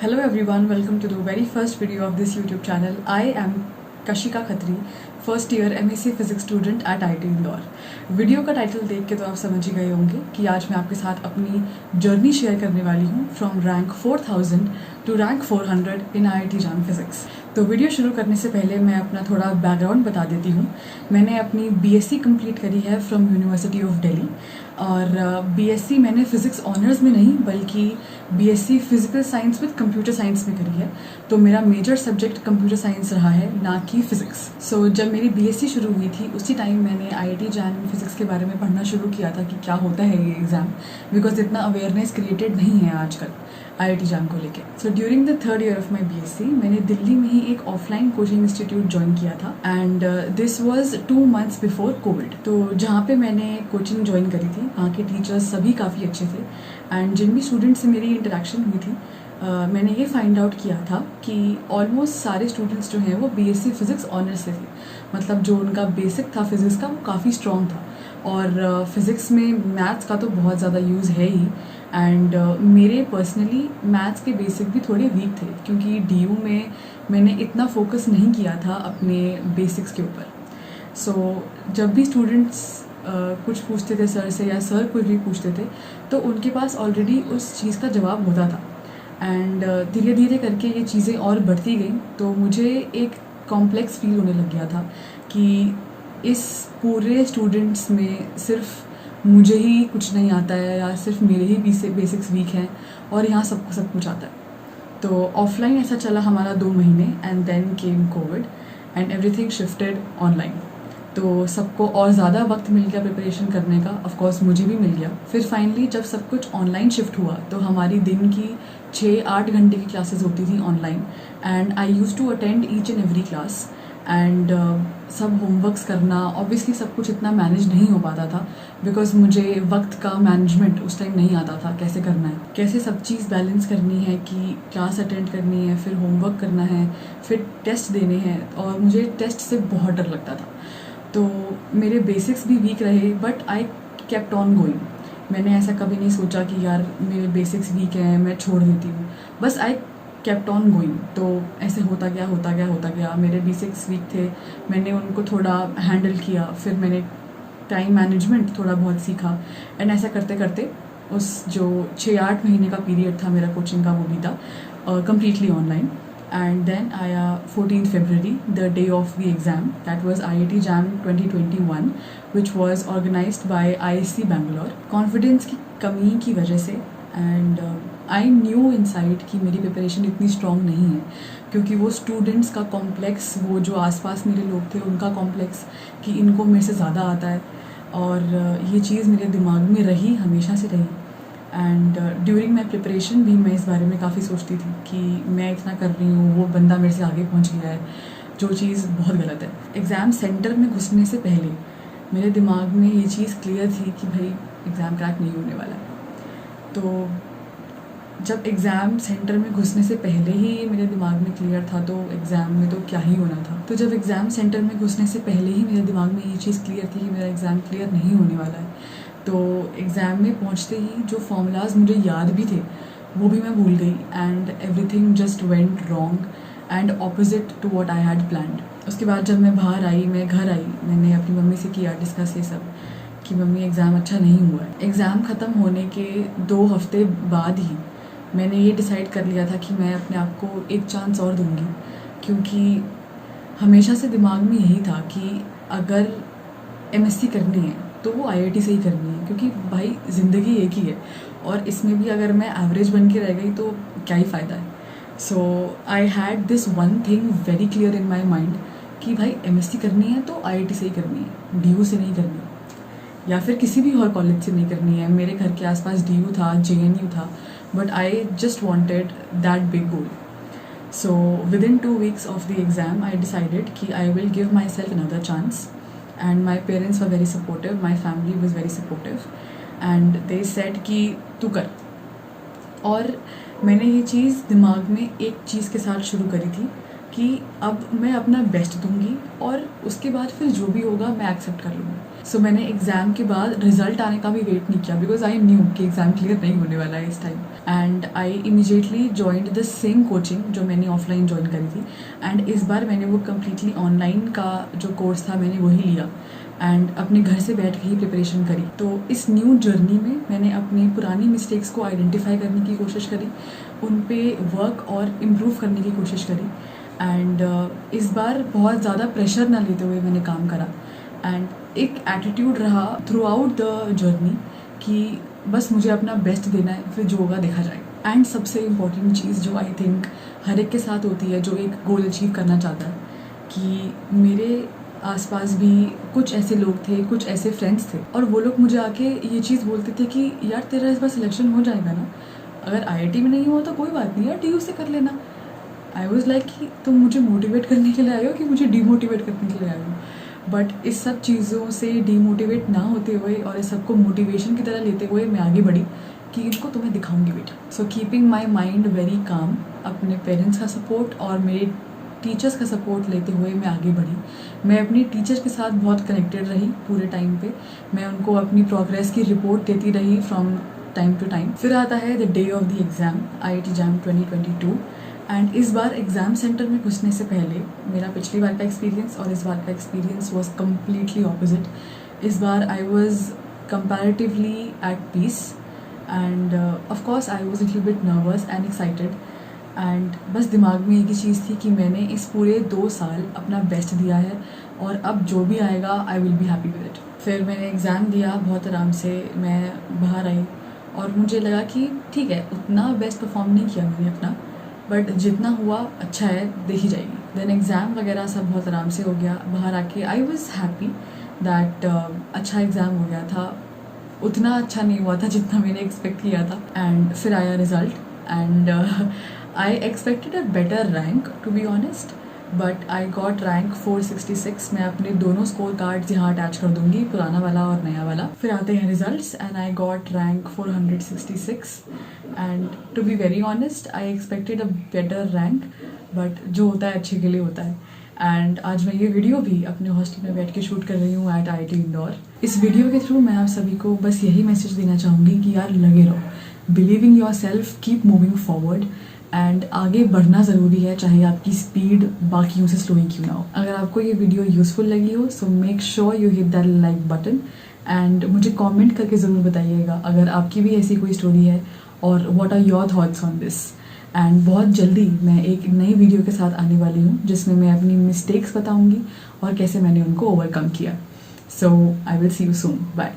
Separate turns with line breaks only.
Hello everyone, welcome to the very first video of this YouTube channel. I am Kashika Khatri, first year MSc physics student at IIT Indore. Video का title देख के तो आप समझ ही गए होंगे कि आज मैं आपके साथ अपनी जर्नी शेयर करने वाली हूँ from rank 4000 to rank 400 in IIT JAM physics. तो वीडियो शुरू करने से पहले मैं अपना थोड़ा बैकग्राउंड बता देती हूँ। मैंने अपनी BSc कंप्लीट करी है फ्रॉम यूनिवर्सिटी ऑफ दिल्ली और BSc मैंने फ़िज़िक्स ऑनर्स में नहीं बल्कि BSc physical science with computer science में करी है। तो मेरा मेजर सब्जेक्ट कंप्यूटर साइंस रहा है, ना कि फ़िज़िक्स। सो जब मेरी BSc शुरू हुई थी उसी टाइम मैंने IIT जाम फिजिक्स के बारे में पढ़ना शुरू किया था कि क्या होता है ये एग्ज़ाम, बिकॉज इतना अवेयरनेस क्रिएटेड नहीं है आजकल IIT जाम को लेके। So during the third year of my BSc मैंने दिल्ली में ही एक ऑफलाइन कोचिंग इंस्टीट्यूट ज्वाइन किया था and this was 2 months before Covid. तो जहाँ पे मैंने कोचिंग ज्वाइन करी थी वहाँ के टीचर्स सभी काफ़ी अच्छे थे एंड जिन भी स्टूडेंट से मेरी इंटरेक्शन हुई थी मैंने ये फाइंड आउट किया था कि ऑलमोस्ट सारे स्टूडेंट्स जो हैं वो BSc फिज़िक्स ऑनर्स से थे। मतलब जो उनका बेसिक था फिज़िक्स का वो काफ़ी स्ट्रॉन्ग था और फिज़िक्स में मैथ्स का तो बहुत ज़्यादा यूज़ है ही एंड मेरे पर्सनली मैथ्स के बेसिक भी थोड़े वीक थे क्योंकि DU में मैंने इतना फोकस नहीं किया था अपने बेसिक्स के ऊपर। सो जब भी स्टूडेंट्स कुछ पूछते थे सर से या सर कुछ भी पूछते थे तो उनके पास ऑलरेडी उस चीज़ का जवाब होता था एंड धीरे धीरे करके ये चीज़ें और बढ़ती गई। तो मुझे एक कॉम्प्लेक्स फील होने लग गया था कि इस पूरे स्टूडेंट्स में सिर्फ मुझे ही कुछ नहीं आता है या सिर्फ मेरे ही बेसिक्स वीक हैं और यहाँ सबको सब कुछ आता है। तो ऑफलाइन ऐसा चला हमारा 2 महीने and then came covid and everything shifted online. तो सबको और ज़्यादा वक्त मिल गया प्रिपरेशन करने का, ऑफ कोर्स मुझे भी मिल गया। फिर फाइनली जब सब कुछ ऑनलाइन शिफ्ट हुआ तो हमारी दिन की 6-8 घंटे की क्लासेस होती थी online and I used to attend each and every class and सब होमवर्क्स करना। ऑब्वियसली सब कुछ इतना मैनेज नहीं हो पाता था बिकॉज मुझे वक्त का मैनेजमेंट उस टाइम नहीं आता था, कैसे करना है, कैसे सब चीज़ बैलेंस करनी है कि क्लास अटेंड करनी है, फिर होमवर्क करना है, फिर टेस्ट देने हैं और मुझे टेस्ट से बहुत डर लगता था। तो मेरे बेसिक्स भी वीक रहे but I kept on going. मैंने ऐसा कभी नहीं सोचा कि यार मेरे बेसिक्स वीक हैं मैं छोड़ देती हूँ, बस आई केप्ट ऑन गोइंग। तो ऐसे होता गया। मेरे बेसिक्स वीक थे, मैंने उनको थोड़ा हैंडल किया, फिर मैंने टाइम मैनेजमेंट थोड़ा बहुत सीखा एंड ऐसा करते करते उस जो 6-8 महीने का पीरियड था मेरा कोचिंग का वो भी था completely online. And then 14th February, the day of the exam, that was IIT JAM 2021, which was organized by ISC Bangalore. Confidence की कमी की वजह से and I knew inside कि मेरी प्रिपरेशन इतनी स्ट्रॉन्ग नहीं है क्योंकि वो स्टूडेंट्स का कॉम्प्लेक्स, वो जो आसपास मेरे लोग थे उनका कॉम्प्लेक्स कि इनको मेरे से ज़्यादा आता है और ये चीज़ मेरे दिमाग में रही, हमेशा से रही। एंड ड्यूरिंग माई प्रिपरेशन भी मैं इस बारे में काफ़ी सोचती थी कि मैं इतना कर रही हूँ, वो बंदा मेरे से आगे पहुँच गया है, जो चीज़ बहुत गलत है। एग्ज़ाम सेंटर में घुसने से पहले मेरे दिमाग में ये चीज़ क्लियर थी कि भाई एग्ज़ाम क्रैक नहीं होने वाला है। तो जब एग्ज़ाम सेंटर में घुसने से पहले ही मेरे दिमाग में क्लियर था तो एग्ज़ाम में तो क्या ही होना था। तो जब एग्ज़ाम सेंटर में घुसने से पहले ही मेरे दिमाग में ये चीज़ क्लियर थी कि मेरा एग्ज़ाम क्लियर नहीं होने वाला है, तो एग्ज़ाम में पहुंचते ही जो फॉर्मूलाज मुझे याद भी थे वो भी मैं भूल गई and everything just went wrong and opposite to what I had planned. उसके बाद जब मैं बाहर आई, मैं घर आई, मैंने अपनी मम्मी से किया डिस्कस ये सब कि मम्मी एग्ज़ाम अच्छा नहीं हुआ है। एग्ज़ाम ख़त्म होने के 2 हफ्ते बाद ही मैंने ये डिसाइड कर लिया था कि मैं अपने आप को एक चांस और दूंगी क्योंकि हमेशा से दिमाग में यही था कि अगर MSc करनी है तो वो IIT से ही करनी है क्योंकि भाई ज़िंदगी एक ही है और इसमें भी अगर मैं एवरेज बन के रह गई तो क्या ही फ़ायदा है। So I had this one thing very clear in my mind कि भाई MSc करनी है तो IIT से ही करनी है, DU से नहीं करनी या फिर किसी भी और कॉलेज से नहीं करनी है। मेरे घर के आसपास DU था, JNU था, but I just wanted that big goal. So within 2 weeks of the exam I decided कि I will give myself another chance and my parents were very supportive, my family was very supportive and they said कि तू कर। और मैंने ये चीज़ दिमाग में एक चीज़ के साथ शुरू करी थी कि अब मैं अपना बेस्ट दूंगी और उसके बाद फिर जो भी होगा मैं एक्सेप्ट कर लूँगी। सो मैंने एग्ज़ाम के बाद रिजल्ट आने का भी वेट नहीं किया बिकॉज आई न्यू कि एग्ज़ाम क्लियर नहीं होने वाला है इस time. And I immediately joined the same coaching जो मैंने ऑफलाइन ज्वाइन करी थी। एंड इस बार मैंने वो कम्प्लीटली ऑनलाइन का जो कोर्स था मैंने वही लिया एंड अपने घर से बैठ के ही प्रिपरेशन करी। तो इस न्यू जर्नी में मैंने अपनी पुरानी मिस्टेक्स को आइडेंटिफाई करने की कोशिश करी, उन पे वर्क और इम्प्रूव करने की कोशिश करी। एंड इस बार बहुत ज़्यादा प्रेशर ना लेते हुए मैंने काम करा। एंड एक एटीट्यूड रहा थ्रू आउट द जर्नी कि बस मुझे अपना बेस्ट देना है, फिर जो होगा देखा जाए। एंड सबसे इम्पॉर्टेंट चीज़ जो आई थिंक हर एक के साथ होती है जो एक गोल अचीव करना चाहता है, कि मेरे आसपास भी कुछ ऐसे लोग थे, कुछ ऐसे फ्रेंड्स थे और वो लोग मुझे आके ये चीज़ बोलते थे कि यार तेरा इस बार सिलेक्शन हो जाएगा ना, अगर IIT में नहीं हुआ तो कोई बात नहीं यार, DU से कर लेना। आई वॉज लाइक कि तुम मुझे मोटिवेट करने के लिए आए हो कि मुझे डीमोटिवेट करने के लिए आए हो। बट इस सब चीज़ों से डीमोटिवेट ना होते हुए और इस सबको मोटिवेशन की तरह लेते हुए मैं आगे बढ़ी कि इनको तो मैं दिखाऊंगी बेटा। So keeping my mind very calm, अपने पेरेंट्स का सपोर्ट और मेरे टीचर्स का सपोर्ट लेते हुए मैं आगे बढ़ी। मैं अपनी टीचर्स के साथ बहुत कनेक्टेड रही पूरे टाइम पे। मैं उनको अपनी प्रोग्रेस की रिपोर्ट देती रही फ्रॉम टाइम टू टाइम। फिर आता है the day of the exam, IIT JAM 2022। And इस बार एग्ज़ाम सेंटर में घुसने से पहले मेरा पिछली बार का एक्सपीरियंस और इस बार का एक्सपीरियंस वॉज कम्प्लीटली ऑपोजिट। इस बार I was comparatively at peace and of course I was little bit nervous and excited. And बस दिमाग में एक ही चीज़ थी कि मैंने इस पूरे 2 साल अपना बेस्ट दिया है और अब जो भी आएगा I will be happy with it. फिर मैंने एग्ज़ाम दिया बहुत आराम से, मैं बाहर आई और मुझे लगा कि ठीक है, उतना बेस्ट परफॉर्म नहीं किया मैंने अपना, बट जितना हुआ अच्छा है, देखी जाएगी। देन एग्ज़ाम वगैरह सब बहुत आराम से हो गया। बाहर आके आई वॉज हैप्पी दैट अच्छा एग्ज़ाम हो गया था। उतना अच्छा नहीं हुआ था जितना मैंने एक्सपेक्ट किया था। एंड फिर आया result and I expected a better rank to be honest, but I got rank 466। मैं अपने दोनों स्कोर कार्ड्स यहाँ अटैच कर दूँगी, पुराना वाला और नया वाला। फिर आते हैं results and I got rank 466 and to be very honest I expected a better rank, but जो होता है अच्छे के लिए होता है। एंड आज मैं ये वीडियो भी अपने हॉस्टल में बैठ के शूट कर रही हूँ एट IIT इंदौर। इस वीडियो के थ्रू मैं आप सभी को बस यही मैसेज देना चाहूँगी कि यार लगे रहो, believe in your self, keep moving forward and आगे बढ़ना ज़रूरी है, चाहे आपकी स्पीड बाकियों से स्लो ही क्यों ना हो। अगर आपको ये वीडियो यूज़फुल लगी हो so make sure you hit that like button and मुझे कमेंट करके ज़रूर बताइएगा अगर आपकी भी ऐसी कोई स्टोरी है और what are your thoughts on this. And बहुत जल्दी मैं एक नई वीडियो के साथ आने वाली हूँ जिसमें मैं अपनी मिस्टेक्स बताऊँगी और कैसे मैंने उनको ओवरकम किया। So I will see you soon, bye.